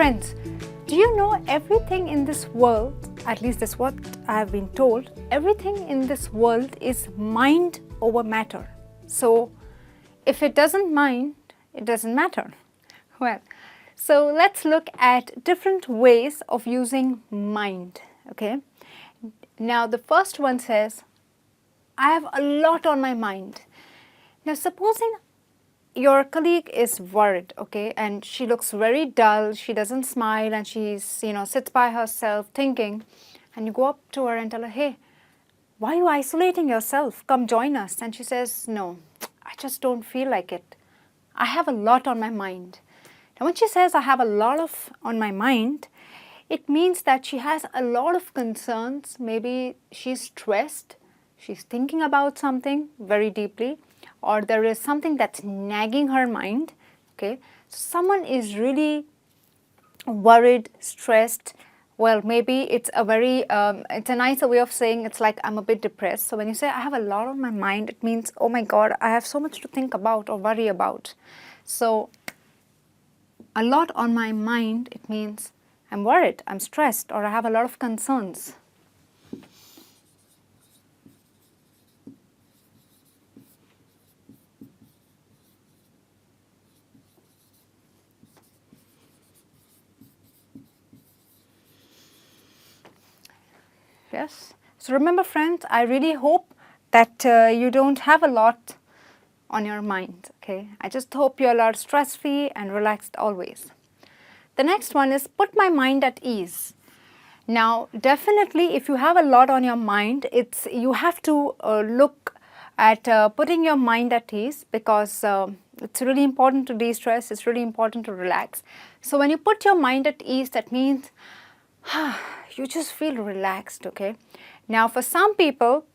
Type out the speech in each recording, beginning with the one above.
Friends, do you know everything in this world, at least that's what I have been told, everything in this world is mind over matter. So if it doesn't mind, it doesn't matter. Well, so let's look at different ways of using mind, okay? Now the first one says, I have a lot on my mind. Now supposing your colleague is worried, okay, and she looks very dull, she doesn't smile, and she's, sits by herself thinking, and you go up to her and tell her, hey, why are you isolating yourself? Come join us. And she says, no, I just don't feel like it. I have a lot on my mind. Now when she says, I have a lot on my mind, it means that she has a lot of concerns. Maybe she's stressed, she's thinking about something very deeply, or there is something that's nagging her mind, okay? So someone is really worried, stressed. Well, maybe it's a very, it's a nicer way of saying it's like I'm a bit depressed. So when you say I have a lot on my mind, it means, oh my God, I have so much to think about or worry about. So a lot on my mind, it means I'm worried, I'm stressed, or I have a lot of concerns. Yes. So remember, friends, I really hope that you don't have a lot on your mind, okay? I just hope you're a lot stress-free and relaxed always. The next one is put my mind at ease. Now, definitely, if you have a lot on your mind, you have to look at putting your mind at ease, because it's really important to de-stress, it's really important to relax. So when you put your mind at ease, that means you just feel relaxed, okay? Now for some people,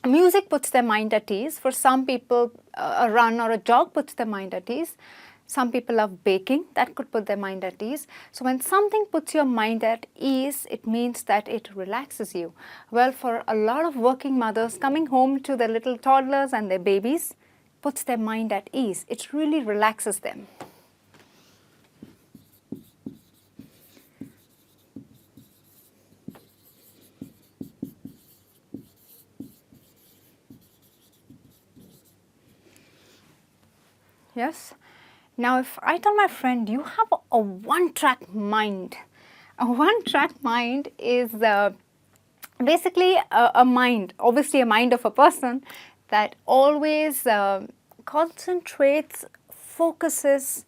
music puts their mind at ease. For some people, a run or a jog puts their mind at ease. Some people love baking, that could put their mind at ease. So when something puts your mind at ease, it means that it relaxes you. Well, for a lot of working mothers, coming home to their little toddlers and their babies puts their mind at ease. It really relaxes them. Yes. Now, if I tell my friend, you have a one-track mind. A one-track mind is basically a mind, obviously a mind of a person that always concentrates, focuses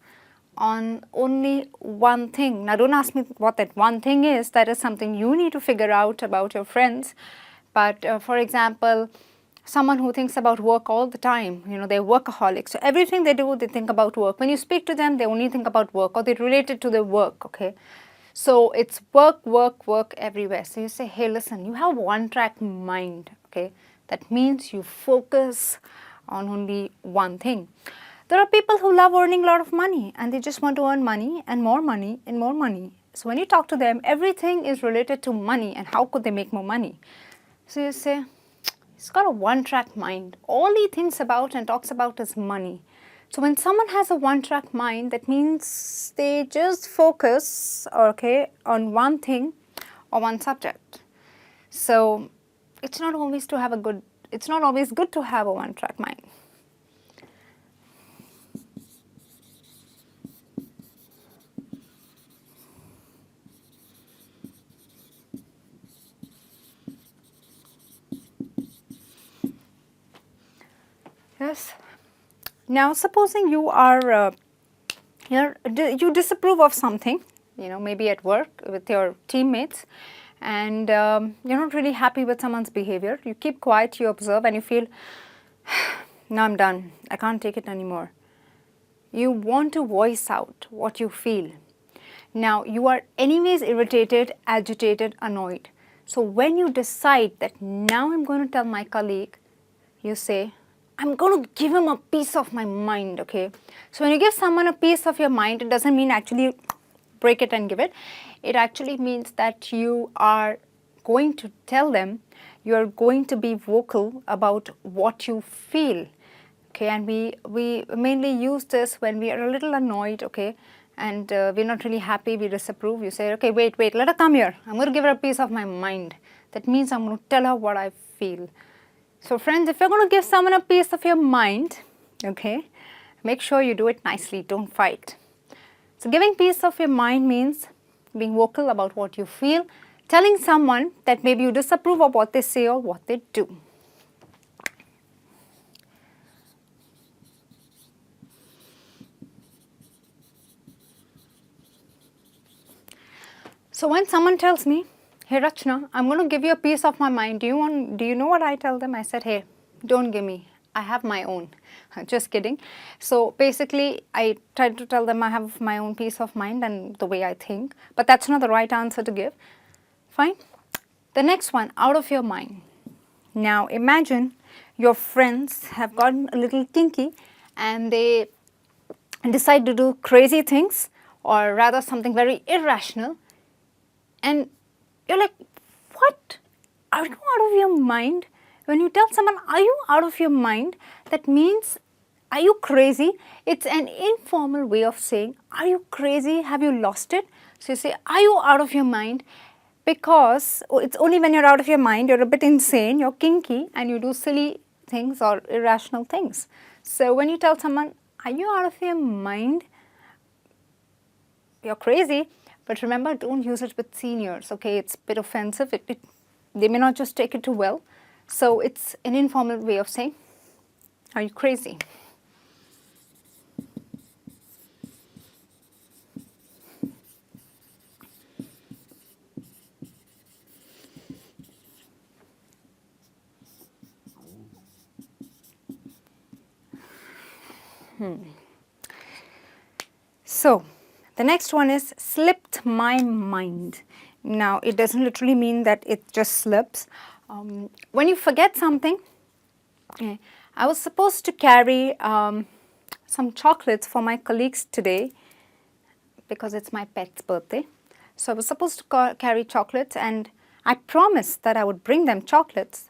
on only one thing. Now, don't ask me what that one thing is. That is something you need to figure out about your friends. But for example, someone who thinks about work all the time, they're workaholics. So everything they do, they think about work. When you speak to them, they only think about work, or they relate it to their work, okay? So it's work, work, work everywhere. So you say, hey, listen, you have one-track mind, okay? That means you focus on only one thing. There are people who love earning a lot of money, and they just want to earn money and more money and more money. So when you talk to them, everything is related to money and how could they make more money. So you say, he's got a one-track mind. All he thinks about and talks about is money. So when someone has a one-track mind, that means they just focus, okay, on one thing or one subject. So it's not always good to have a one-track mind. Yes. Now, supposing you are, you disapprove of something, maybe at work with your teammates, and you're not really happy with someone's behavior. You keep quiet, you observe, and you feel, now I'm done. I can't take it anymore. You want to voice out what you feel. Now, you are anyways irritated, agitated, annoyed. So when you decide that now I'm going to tell my colleague, you say, I'm going to give him a piece of my mind, okay? So when you give someone a piece of your mind, it doesn't mean actually break it and give it. It actually means that you are going to tell them, you are going to be vocal about what you feel, okay? And we mainly use this when we are a little annoyed, okay? and we're not really happy, we disapprove, you say, okay, wait, let her come here. I'm going to give her a piece of my mind. That means I'm going to tell her what I feel. So friends, if you're going to give someone a piece of your mind, okay, make sure you do it nicely, don't fight. So giving piece of your mind means being vocal about what you feel, telling someone that maybe you disapprove of what they say or what they do. So when someone tells me, hey Rachna, I'm going to give you a piece of my mind, do you know what I tell them? I said, hey, don't give me, I have my own. Just kidding. So basically I tried to tell them I have my own peace of mind and the way I think, but that's not the right answer to give. Fine. The next one, out of your mind. Now imagine your friends have gotten a little kinky and they decide to do crazy things, or rather something very irrational, and you're like, what? Are you out of your mind? When you tell someone, are you out of your mind? That means, are you crazy? It's an informal way of saying, are you crazy? Have you lost it? So you say, are you out of your mind? Because it's only when you're out of your mind, you're a bit insane, you're kinky, and you do silly things or irrational things. So when you tell someone, are you out of your mind? You're crazy. But remember, don't use it with seniors, okay? It's a bit offensive. They may not just take it too well. So it's an informal way of saying, are you crazy? So the next one is slipped my mind. Now it doesn't literally mean that it just slips. When you forget something, I was supposed to carry some chocolates for my colleagues today because it's my pet's birthday. So I was supposed to carry chocolates, and I promised that I would bring them chocolates.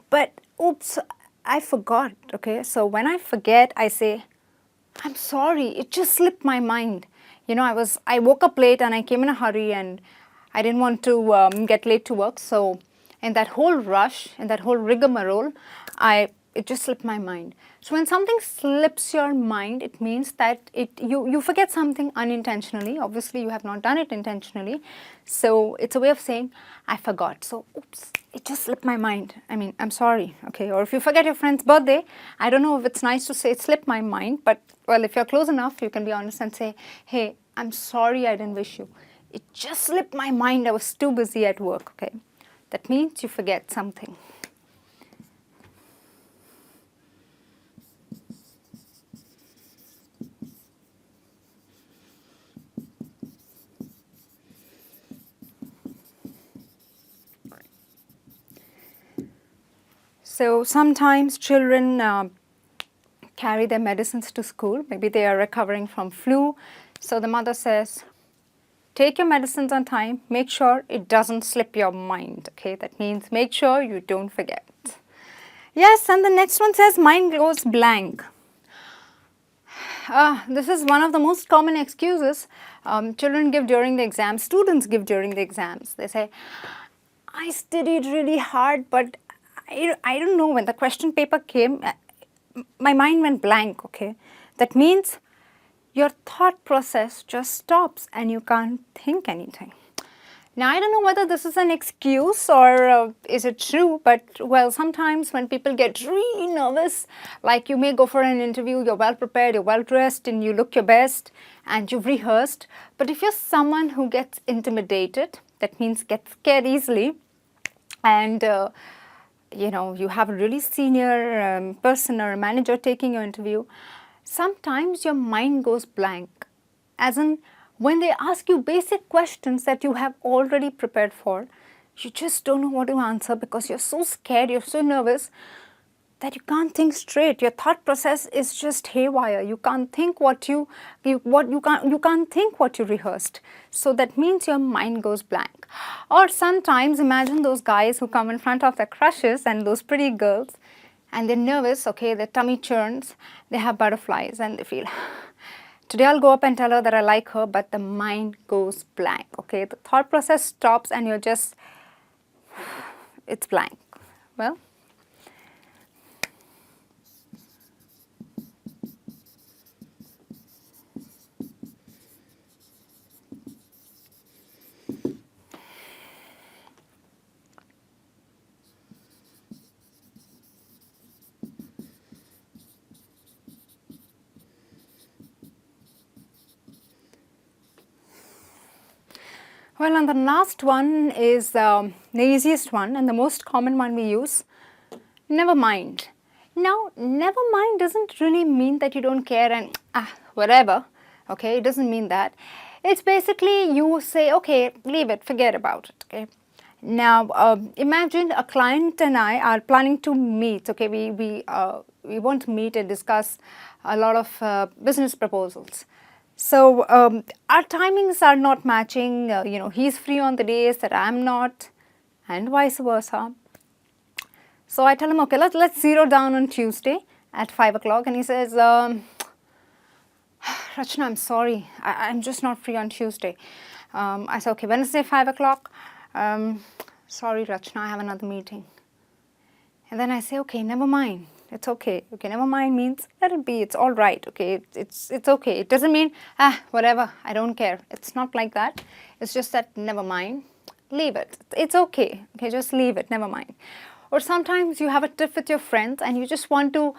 But oops, I forgot, okay? So when I forget, I say, I'm sorry, it just slipped my mind. You know, I woke up late and I came in a hurry and I didn't want to get late to work. So in that whole rush, in that whole rigmarole, it just slipped my mind. So when something slips your mind, it means that you forget something unintentionally. Obviously, you have not done it intentionally. So it's a way of saying, I forgot. So, oops, it just slipped my mind. I mean, I'm sorry, okay? Or if you forget your friend's birthday, I don't know if it's nice to say it slipped my mind, but well, if you're close enough, you can be honest and say, hey, I'm sorry I didn't wish you. It just slipped my mind. I was too busy at work, okay? That means you forget something. So sometimes children carry their medicines to school. Maybe they are recovering from flu. So the mother says, take your medicines on time. Make sure it doesn't slip your mind. Okay, that means make sure you don't forget. Yes, and the next one says mind goes blank. This is one of the most common excuses children give during the exams, students give during the exams. They say, I studied really hard, but I don't know, when the question paper came, my mind went blank, okay? That means your thought process just stops and you can't think anything. Now, I don't know whether this is an excuse or is it true, but well, sometimes when people get really nervous, like you may go for an interview, you're well prepared, you're well dressed, and you look your best, and you've rehearsed. But if you're someone who gets intimidated, that means gets scared easily, and you know, you have a really senior person or a manager taking your interview, sometimes your mind goes blank. As in, when they ask you basic questions that you have already prepared for, you just don't know what to answer because you're so scared, you're so nervous that you can't think straight. Your thought process is just haywire. You can't think what you can't think what you rehearsed. So that means your mind goes blank. Or sometimes imagine those guys who come in front of their crushes and those pretty girls, and they're nervous, okay, their tummy churns, they have butterflies and they feel, Today I'll go up and tell her that I like her, but the mind goes blank, okay? The thought process stops and you're just, it's blank. Well, and the last one is the easiest one and the most common one we use, never mind. Now, never mind doesn't really mean that you don't care and whatever, okay? It doesn't mean that. It's basically you say, okay, leave it, forget about it, okay? Now, imagine a client and I are planning to meet, okay? We want to meet and discuss a lot of business proposals. So our timings are not matching, he's free on the days that I'm not, and vice versa. So I tell him, okay, let's zero down on Tuesday at 5 o'clock, and he says, Rachna, I'm sorry, I'm just not free on Tuesday. I said, okay, Wednesday 5 o'clock, sorry Rachna, I have another meeting. And then I say, okay, never mind. It's okay. Okay, never mind means let it be. It's all right. Okay, it's okay. It doesn't mean whatever. I don't care. It's not like that. It's just that never mind. Leave it. It's okay. Okay, just leave it. Never mind. Or sometimes you have a trip with your friends and you just want to,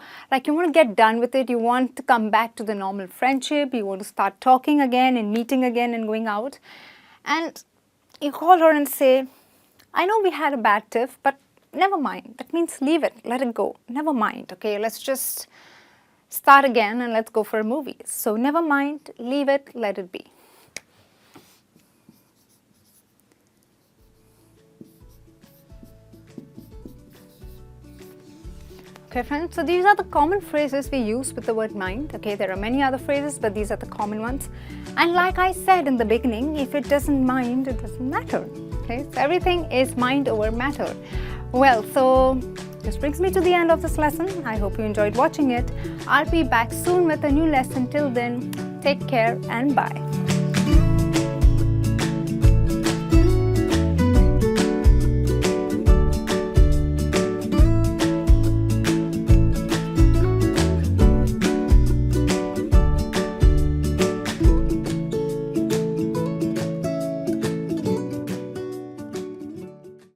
you want to get done with it. You want to come back to the normal friendship. You want to start talking again and meeting again and going out. And you call her and say, I know we had a bad tiff, but never mind. That means leave it, let it go. Never mind, okay? Let's just start again and let's go for a movie. So never mind, leave it, let it be. Okay, friends, so these are the common phrases we use with the word mind. Okay, there are many other phrases, but these are the common ones. And like I said in the beginning, if it doesn't mind, it doesn't matter. Okay, so everything is mind over matter. Well, so this brings me to the end of this lesson. I hope you enjoyed watching it. I'll be back soon with a new lesson. Till then, take care and bye.